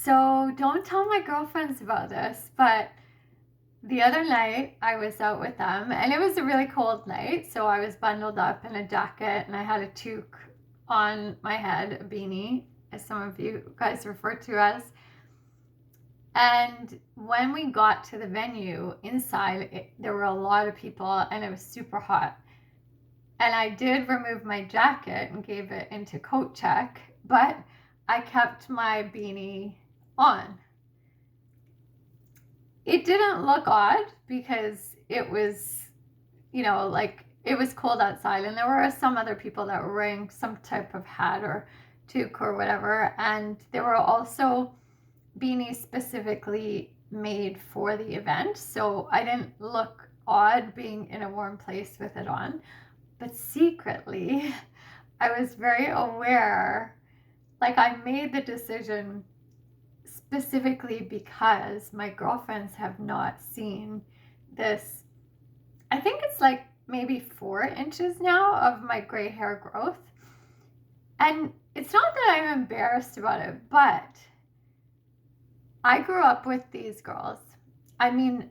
So don't tell my girlfriends about this, but the other night I was out with them and it was a really cold night. So I was bundled up in a jacket and I had a toque on my head, a beanie, as some of you guys refer to as. And when we got to the venue inside, there were a lot of people and it was super hot. And I did remove my jacket and gave it into coat check, but I kept my beanie on. It didn't look odd because it was, like it was cold outside and there were some other people that were wearing some type of hat or toque or whatever. And there were also beanies specifically made for the event. So I didn't look odd being in a warm place with it on. But secretly, I was very aware, like I made the decision specifically because my girlfriends have not seen this. I think it's like maybe 4 inches now of my gray hair growth. And it's not that I'm embarrassed about it, but I grew up with these girls. I mean,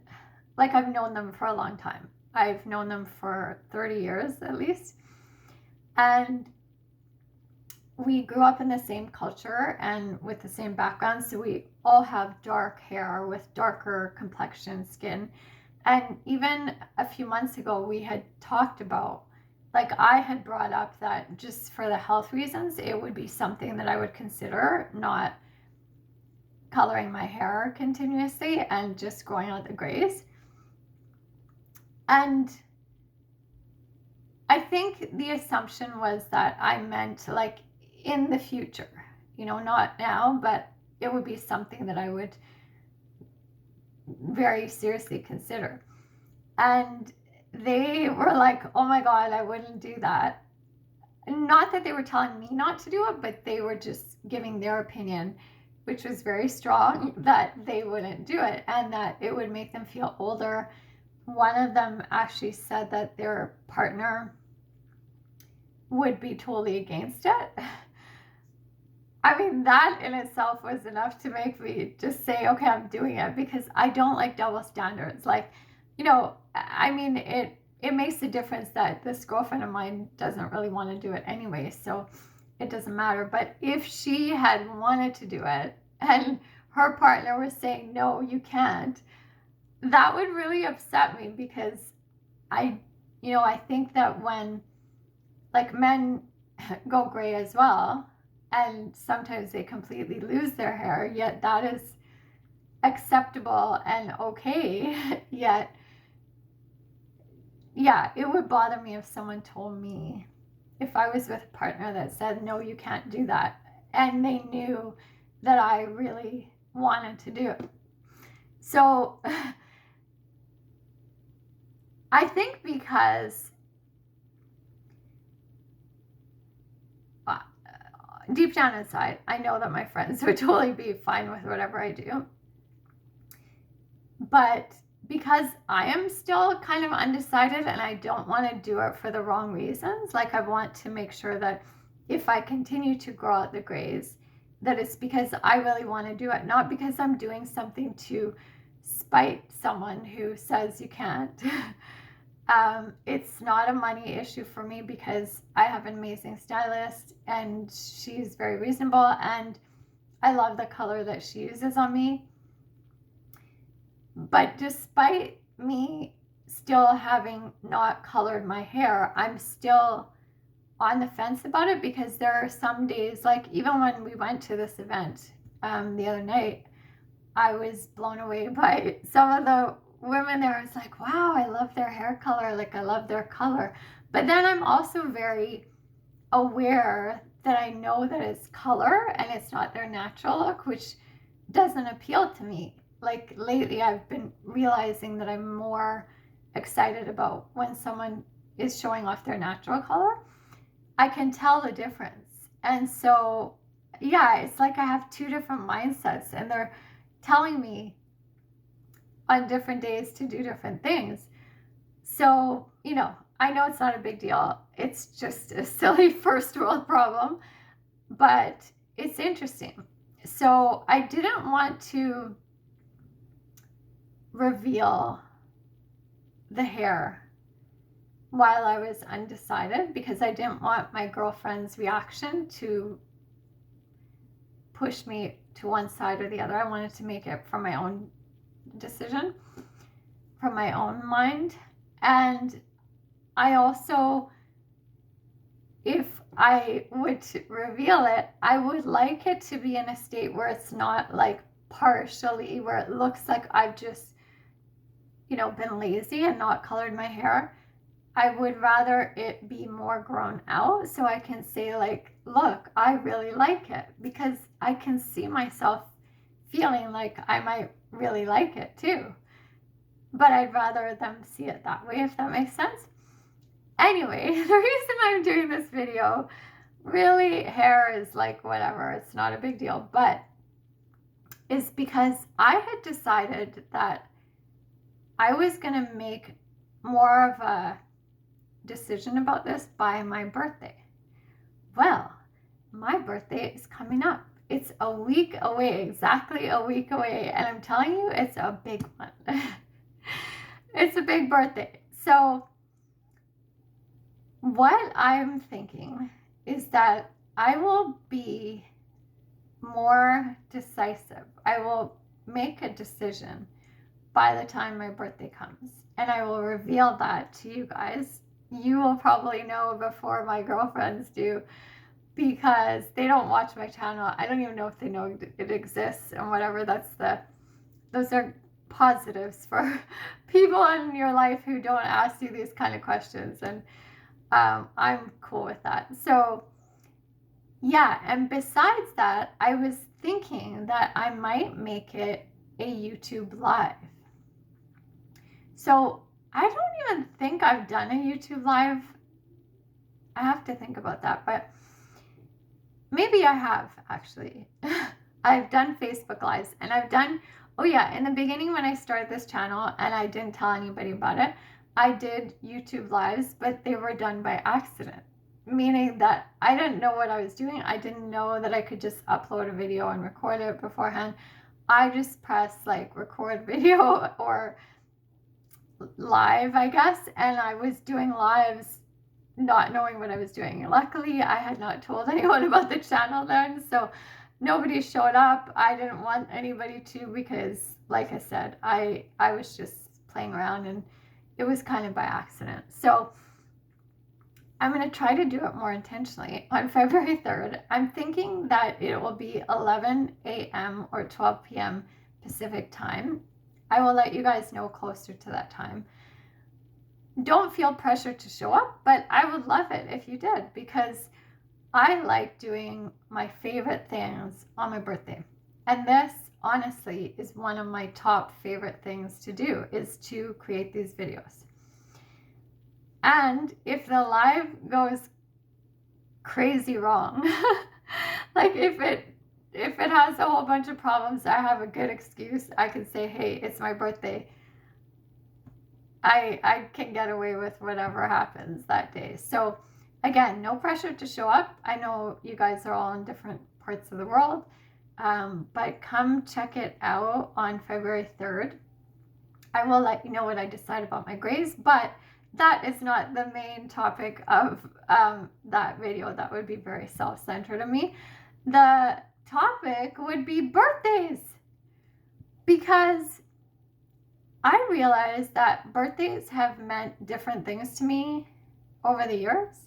like I've known them for a long time. I've known them for 30 years at least. And we grew up in the same culture and with the same background. So we all have dark hair with darker complexion skin. And even a few months ago, we had talked about, like I had brought up that just for the health reasons, it would be something that I would consider, not coloring my hair continuously and just growing out the grays. And I think the assumption was that I meant like in the future, not now, but it would be something that I would very seriously consider. And they were like, oh my God, I wouldn't do that. Not that they were telling me not to do it, but they were just giving their opinion, which was very strong, that they wouldn't do it and that it would make them feel older. One of them actually said that their partner would be totally against it. I mean, that in itself was enough to make me just say, okay, I'm doing it, because I don't like double standards. Like, I mean, it makes a difference that this girlfriend of mine doesn't really want to do it anyway, so it doesn't matter. But if she had wanted to do it and her partner was saying, no, you can't, that would really upset me, because I think that when, like, men go gray as well, and sometimes they completely lose their hair, yet that is acceptable and okay. Yet, yeah, it would bother me if someone told me, if I was with a partner that said, no, you can't do that, and they knew that I really wanted to do it. So I think because deep down inside, I know that my friends would totally be fine with whatever I do. But because I am still kind of undecided and I don't want to do it for the wrong reasons, like I want to make sure that if I continue to grow out the grays, that it's because I really want to do it, not because I'm doing something to spite someone who says you can't. It's not a money issue for me because I have an amazing stylist and she's very reasonable and I love the color that she uses on me. But despite me still having not colored my hair, I'm still on the fence about it, because there are some days, like even when we went to this event the other night, I was blown away by some of the women there. I was like, wow, I love their hair color. Like, I love their color. But then I'm also very aware that I know that it's color and it's not their natural look, which doesn't appeal to me. Like lately, I've been realizing that I'm more excited about when someone is showing off their natural color. I can tell the difference. And so, yeah, it's like I have 2 different mindsets and they're telling me on different days to do different things. So, I know it's not a big deal. It's just a silly first world problem, but it's interesting. So I didn't want to reveal the hair while I was undecided, because I didn't want my girlfriend's reaction to push me to one side or the other. I wanted to make it from my own decision, from my own mind. And I also, if I would reveal it, I would like it to be in a state where it's not like partially, where it looks like I've just, been lazy and not colored my hair. I would rather it be more grown out so I can say, like, look, I really like it, because I can see myself feeling like I might really like it too. But I'd rather them see it that way, if that makes sense. Anyway, the reason I'm doing this video, really, hair is like whatever, it's not a big deal, but is because I had decided that I was going to make more of a decision about this by my birthday. Well, my birthday is coming up. It's a week away, exactly a week away, and I'm telling you, it's a big one. It's a big birthday. So what I'm thinking is that I will be more decisive. I will make a decision by the time my birthday comes, and I will reveal that to you guys. You will probably know before my girlfriends do, because they don't watch my channel. I don't even know if they know it exists and whatever. Those are positives for people in your life who don't ask you these kind of questions, and I'm cool with that. So yeah, and besides that, I was thinking that I might make it a YouTube live. So I don't even think I've done a YouTube live. I have to think about that, but maybe I have, actually. I've done Facebook Lives, and I've done, oh yeah, in the beginning when I started this channel and I didn't tell anybody about it, I did YouTube Lives, but they were done by accident. Meaning that I didn't know what I was doing. I didn't know that I could just upload a video and record it beforehand. I just pressed like record video or live, I guess, and I was doing lives not knowing what I was doing. Luckily, I had not told anyone about the channel then, so nobody showed up. I didn't want anybody to, because like I said, I was just playing around and it was kind of by accident. So I'm going to try to do it more intentionally on February 3rd. I'm thinking that it will be 11 a.m. or 12 p.m. Pacific time. I will let you guys know closer to that time. Don't feel pressure to show up, but I would love it if you did, because I like doing my favorite things on my birthday. And this, honestly, is one of my top favorite things to do, is to create these videos. And if the live goes crazy wrong, like if it has a whole bunch of problems, I have a good excuse. I can say, hey, it's my birthday. I can get away with whatever happens that day. So again, no pressure to show up. I know you guys are all in different parts of the world, but come check it out on February 3rd. I will let you know what I decide about my grays, but that is not the main topic of that video. That would be very self-centered of me. The topic would be birthdays, because I realized that birthdays have meant different things to me over the years,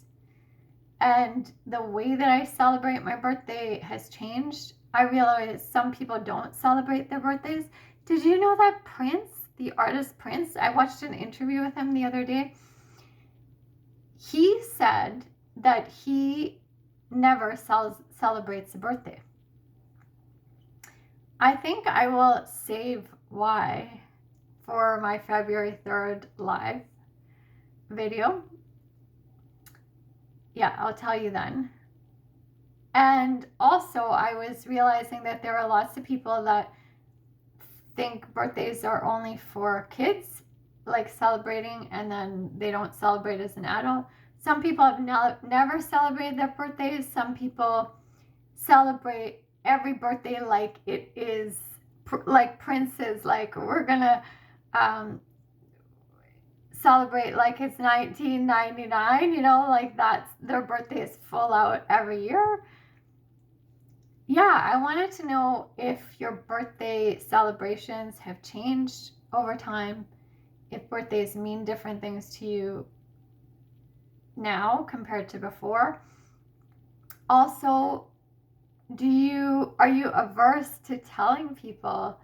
and the way that I celebrate my birthday has changed. I realize some people don't celebrate their birthdays. Did you know that Prince, the artist Prince, I watched an interview with him the other day. He said that he never celebrates a birthday. I think I will save why for my February 3rd live video. Yeah, I'll tell you then. And also, I was realizing that there are lots of people that think birthdays are only for kids, like celebrating, and then they don't celebrate as an adult. Some people have never celebrated their birthdays. Some people celebrate every birthday like it is like Prince's, like we're gonna celebrate like it's 1999, like that's their birthday is full out every year. Yeah, I wanted to know if your birthday celebrations have changed over time, if birthdays mean different things to you now compared to before. Also, are you averse to telling people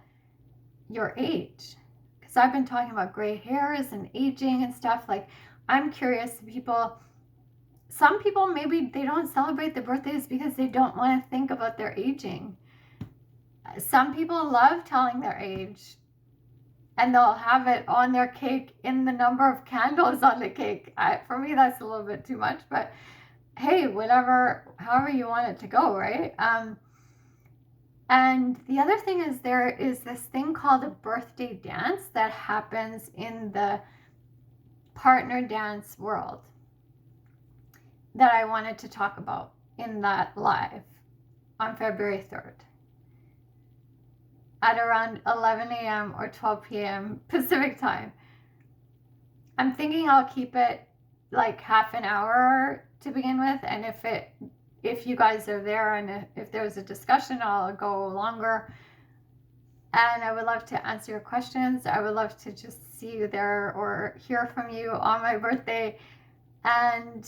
your age? Because I've been talking about gray hairs and aging and stuff. Like, I'm curious, some people, maybe they don't celebrate their birthdays because they don't want to think about their aging. Some people love telling their age, and they'll have it on their cake in the number of candles on the cake. For me, that's a little bit too much, but hey, however you want it to go, right? And the other thing is, there is this thing called a birthday dance that happens in the partner dance world that I wanted to talk about in that live on February 3rd at around 11 a.m. or 12 p.m. Pacific time. I'm thinking I'll keep it like half an hour to begin with, and if you guys are there and if there's a discussion, I'll go longer. And I would love to answer your questions. I would love to just see you there or hear from you on my birthday. And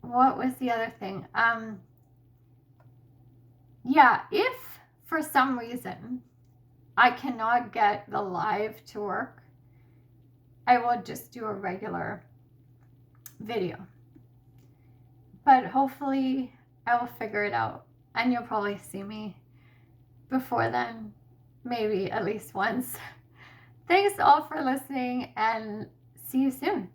what was the other thing? Yeah, if for some reason I cannot get the live to work, I will just do a regular video. But hopefully I will figure it out, and you'll probably see me before then, maybe at least once. Thanks all for listening, and see you soon.